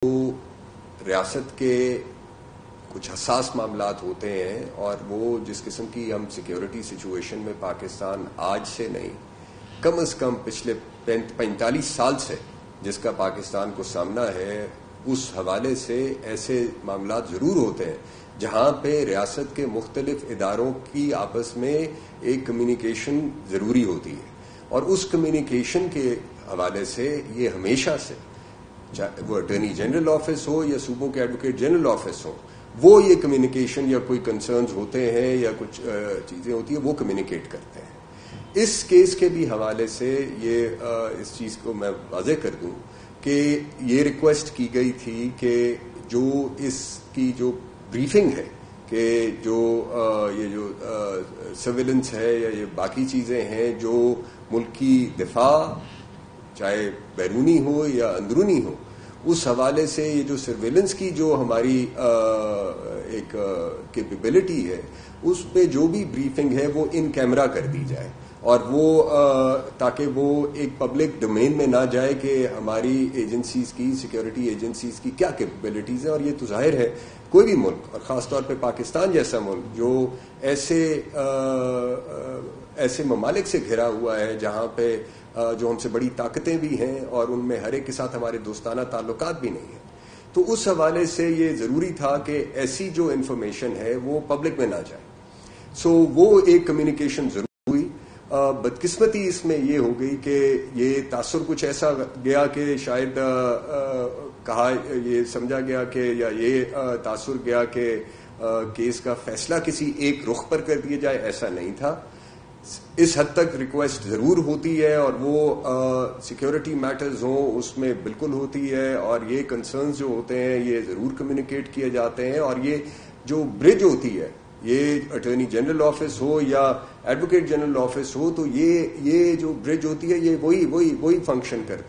تو ریاست کے کچھ حساس معاملات ہوتے ہیں اور وہ جس قسم کی ہم سیکیورٹی سچویشن میں پاکستان آج سے نہیں کم از کم پچھلے 45 سال سے جس کا پاکستان کو سامنا ہے، اس حوالے سے ایسے معاملات ضرور ہوتے ہیں جہاں پہ ریاست کے مختلف اداروں کی آپس میں ایک کمیونیکیشن ضروری ہوتی ہے، اور اس کمیونیکیشن کے حوالے سے یہ ہمیشہ سے چاہے وہ اٹارنی جنرل آفس ہو یا صوبوں کے ایڈوکیٹ جنرل آفس ہو، وہ یہ کمیونیکیشن یا کوئی کنسرنز ہوتے ہیں یا کچھ چیزیں ہوتی ہیں وہ کمیونیکیٹ کرتے ہیں۔ اس کیس کے بھی حوالے سے یہ اس چیز کو میں واضح کر دوں کہ یہ ریکویسٹ کی گئی تھی کہ جو اس کی جو بریفنگ ہے کہ جو یہ جو سرویلنس ہے یا یہ باقی چیزیں ہیں جو ملک کی دفاع چاہے بیرونی ہو یا اندرونی ہو، اس حوالے سے یہ جو سرویلنس کی جو ہماری ایک کیپیبلٹی ہے، اس پہ جو بھی بریفنگ ہے وہ ان کیمرہ کر دی جائے، اور وہ تاکہ وہ ایک پبلک ڈومین میں نہ جائے کہ ہماری ایجنسیز کی سیکیورٹی ایجنسیز کی کیا کیپیبلٹیز ہیں۔ اور یہ تو ظاہر ہے کوئی بھی ملک اور خاص طور پہ پاکستان جیسا ملک جو ایسے ممالک سے گھرا ہوا ہے جہاں پہ جو ہم سے بڑی طاقتیں بھی ہیں اور ان میں ہر ایک کے ساتھ ہمارے دوستانہ تعلقات بھی نہیں ہیں، تو اس حوالے سے یہ ضروری تھا کہ ایسی جو انفارمیشن ہے وہ پبلک میں نہ جائے۔ سو وہ ایک کمیونیکیشن ضرور ہوئی۔ بدقسمتی اس میں یہ ہو گئی کہ یہ تاثر کچھ ایسا گیا کہ شاید کہا یہ سمجھا گیا کہ یا یہ تاثر گیا کہ کیس کا فیصلہ کسی ایک رخ پر کر دیا جائے، ایسا نہیں تھا۔ اس حد تک ریکویسٹ ضرور ہوتی ہے اور وہ سیکیورٹی میٹرز ہوں اس میں بالکل ہوتی ہے، اور یہ کنسرنز جو ہوتے ہیں یہ ضرور کمیونیکیٹ کیے جاتے ہیں، اور یہ جو برج ہوتی ہے یہ اٹارنی جنرل آفس ہو یا ایڈوکیٹ جنرل آفس ہو، تو یہ جو برج ہوتی ہے یہ وہی فنکشن کرتی ہے۔